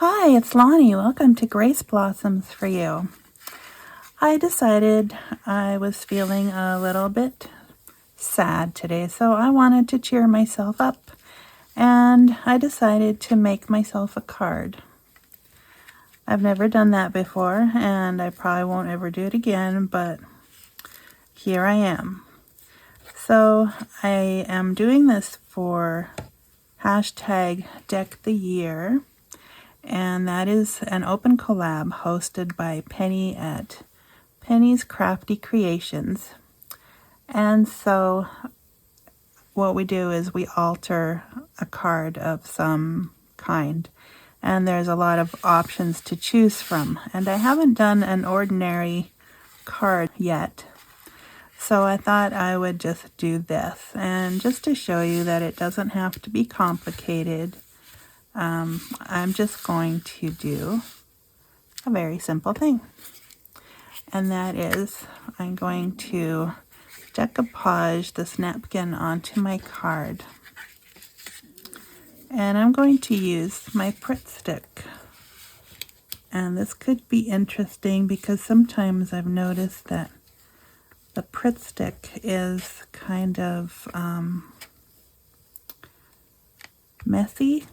Hi, it's Lonnie. Welcome to Grace Blossoms for You. I decided I was feeling a little bit sad today, so I wanted to cheer myself up, and I decided to make myself a card. I've never done that before, and I probably won't ever do it again, but here I am. So I am doing this for hashtag Deck the Year. And that is an open collab hosted by Penny at Penny's Crafty Creations. And so what we do is we alter a card of some kind. And there's a lot of options to choose from. And I haven't done an ordinary card yet. So I thought I would just do this. And just to show you that it doesn't have to be complicated, I'm just going to do a very simple thing. And that is, I'm going to decoupage this napkin onto my card. And I'm going to use my Pritt stick. And this could be interesting because sometimes I've noticed that the Pritt stick is kind of messy.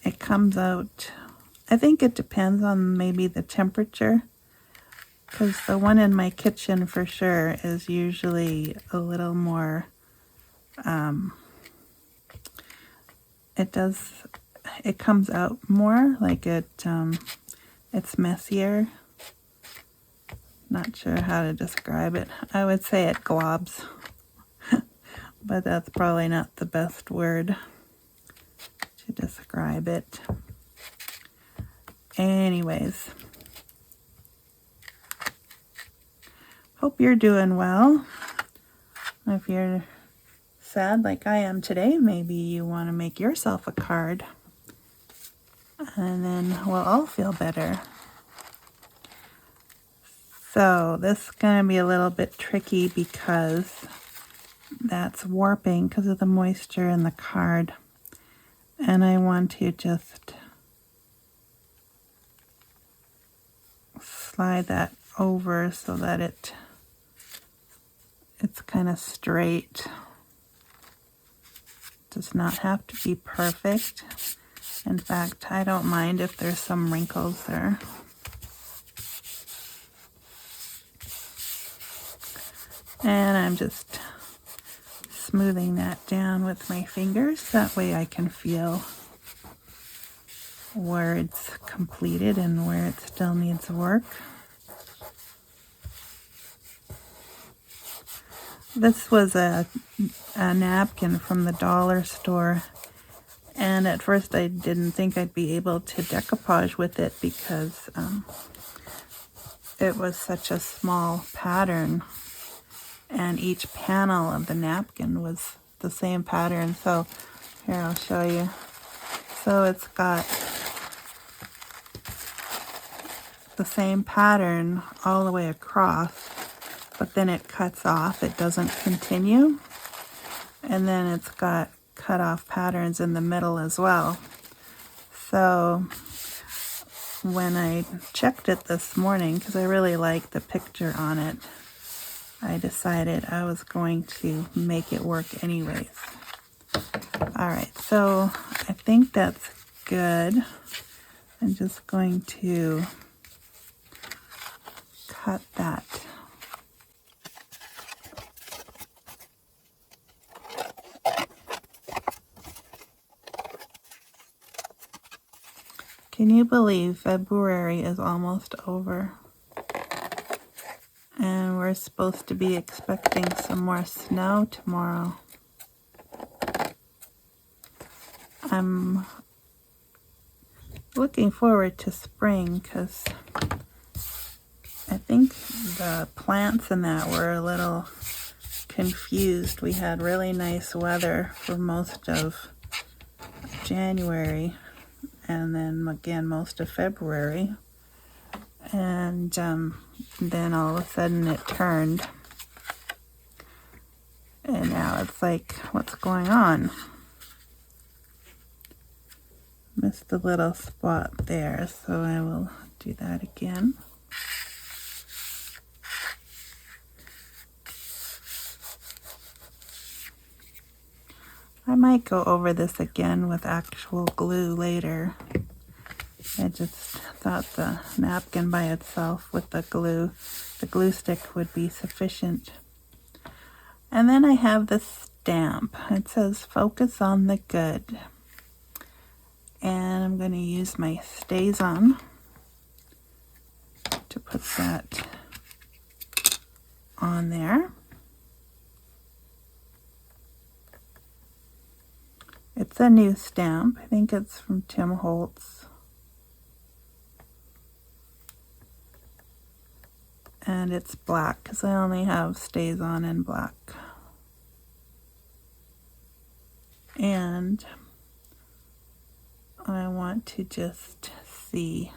It comes out, I think it depends on maybe the temperature, because the one in my kitchen for sure is usually a little more, it comes out more, like it's messier. Not sure how to describe it. I would say it globs, but that's probably not the best word to describe it. Anyways, hope you're doing well. If you're sad like I am today, maybe you want to make yourself a card, and then we'll all feel better. So this is going to be a little bit tricky because that's warping because of the moisture in the card. And I want to just slide that over so that it's kind of straight. It does not have to be perfect. In fact, I don't mind if there's some wrinkles there. And I'm just smoothing that down with my fingers. That way I can feel where it's completed and where it still needs work. This was a napkin from the dollar store, and at first I didn't think I'd be able to decoupage with it because it was such a small pattern, and each panel of the napkin was the same pattern. So here, I'll show you. So it's got the same pattern all the way across, but then it cuts off, it doesn't continue. And then it's got cut off patterns in the middle as well. So when I checked it this morning, because I really liked the picture on it, I decided I was going to make it work anyways. Alright, so I think that's good. I'm just going to cut that. Can you believe February is almost over? And we're supposed to be expecting some more snow tomorrow. I'm looking forward to spring because I think the plants in that were a little confused. We had really nice weather for most of January and then again most of February, and then all of a sudden it turned, and now it's like, what's going on? Missed a little spot there, so I will do that again. I might go over this again with actual glue later. I just thought the napkin by itself with the glue stick would be sufficient. And then I have the stamp. It says focus on the good. And I'm going to use my StazOn to put that on there. It's a new stamp. I think it's from Tim Holtz. And it's black because I only have StazOn in black. And I want to just see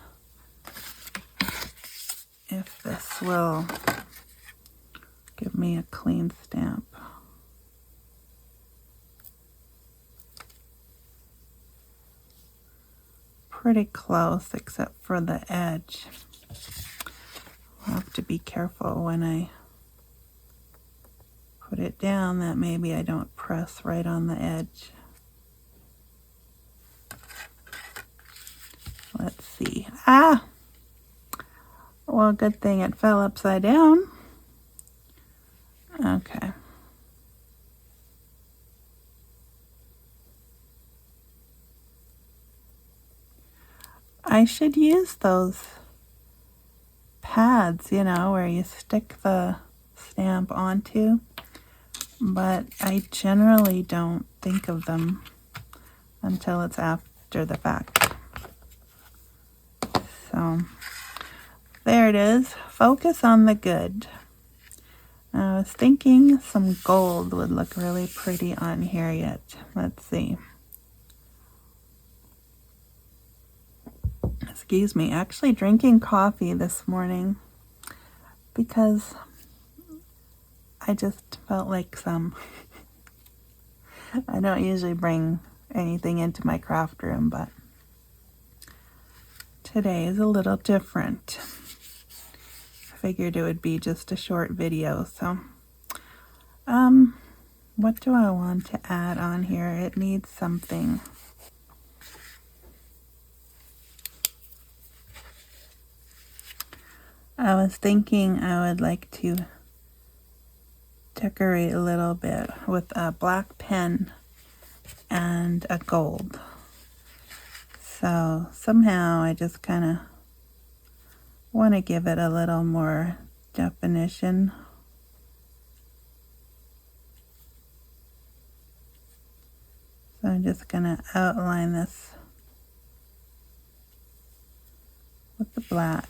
if this will give me a clean stamp. Pretty close except for the edge. I'll have to be careful when I put it down that maybe I don't press right on the edge. Let's see. Ah! Well, good thing it fell upside down. Okay. I should use those pads, you know, where you stick the stamp onto, but I generally don't think of them until it's after the fact. So, there it is. Focus on the good. I was thinking some gold would look really pretty on here yet. Let's see. Excuse me, actually drinking coffee this morning because I just felt like some. I don't usually bring anything into my craft room, but today is a little different. I figured it would be just a short video, so what do I want to add on here? It needs something. I was thinking I would like to decorate a little bit with a black pen and a gold. So somehow I just kind of want to give it a little more definition. So I'm just going to outline this with the black.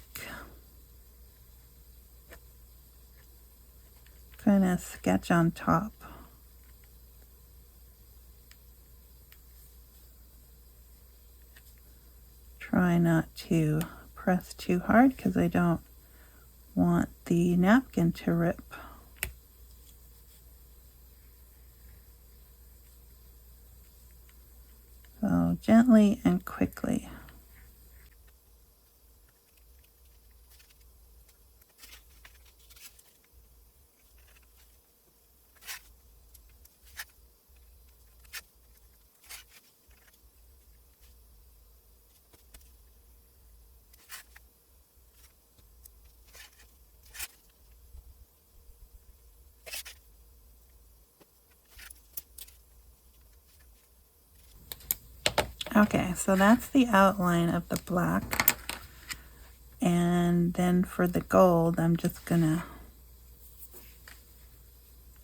Kind of sketch on top. Try not to press too hard because I don't want the napkin to rip. So gently and quickly. Okay, so that's the outline of the black. And then for the gold, I'm just gonna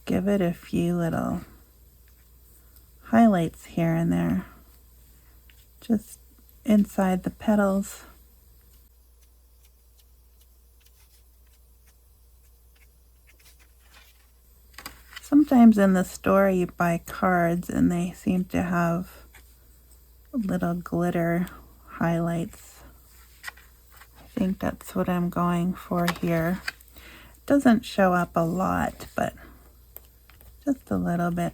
give it a few little highlights here and there, just inside the petals. Sometimes in the store you buy cards and they seem to have little glitter highlights. I think that's what I'm going for here. It doesn't show up a lot, but just a little bit.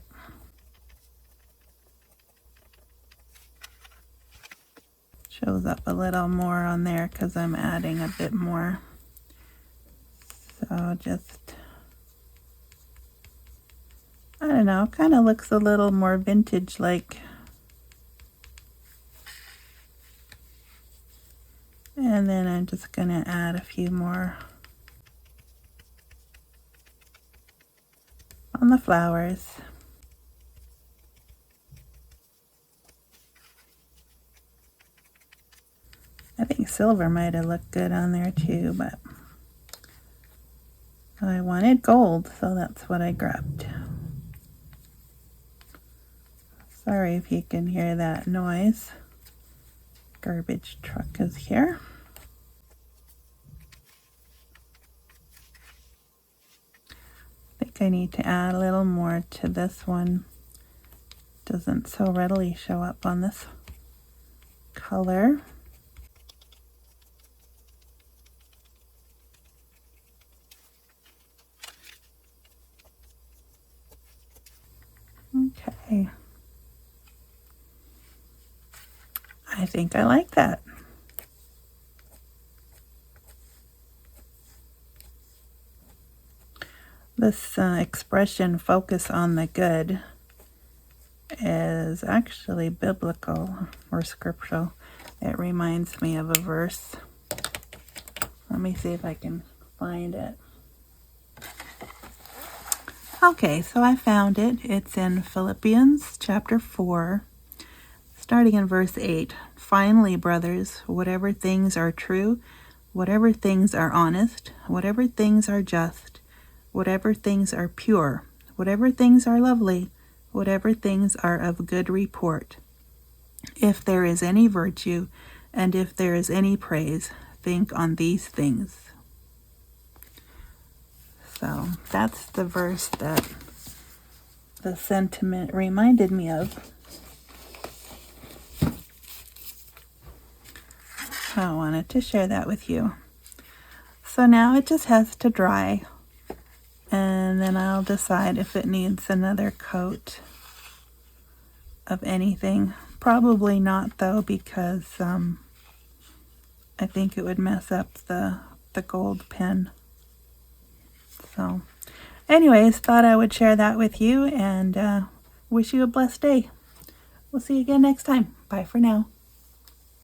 Shows up a little more on there because I'm adding a bit more. So just, I don't know, kind of looks a little more vintage-like. And then I'm just going to add a few more on the flowers. I think silver might have looked good on there too, but I wanted gold, so that's what I grabbed. Sorry if you can hear that noise. Garbage truck is here. I think I need to add a little more to this one. Doesn't so readily show up on this color. Okay. I think I like that. This expression, focus on the good, is actually biblical or scriptural. It reminds me of a verse. Let me see if I can find it. Okay, so I found it. It's in Philippians chapter 4, starting in verse 8. Finally, brothers, whatever things are true, whatever things are honest, whatever things are just, whatever things are pure, whatever things are lovely, whatever things are of good report, if there is any virtue, and if there is any praise, think on these things. So that's the verse that the sentiment reminded me of. I wanted to share that with you. So now it just has to dry, and then I'll decide if it needs another coat of anything. Probably not though, because I think it would mess up the gold pen. So anyways, thought I would share that with you, and wish you a blessed day. We'll see you again next time. Bye for now.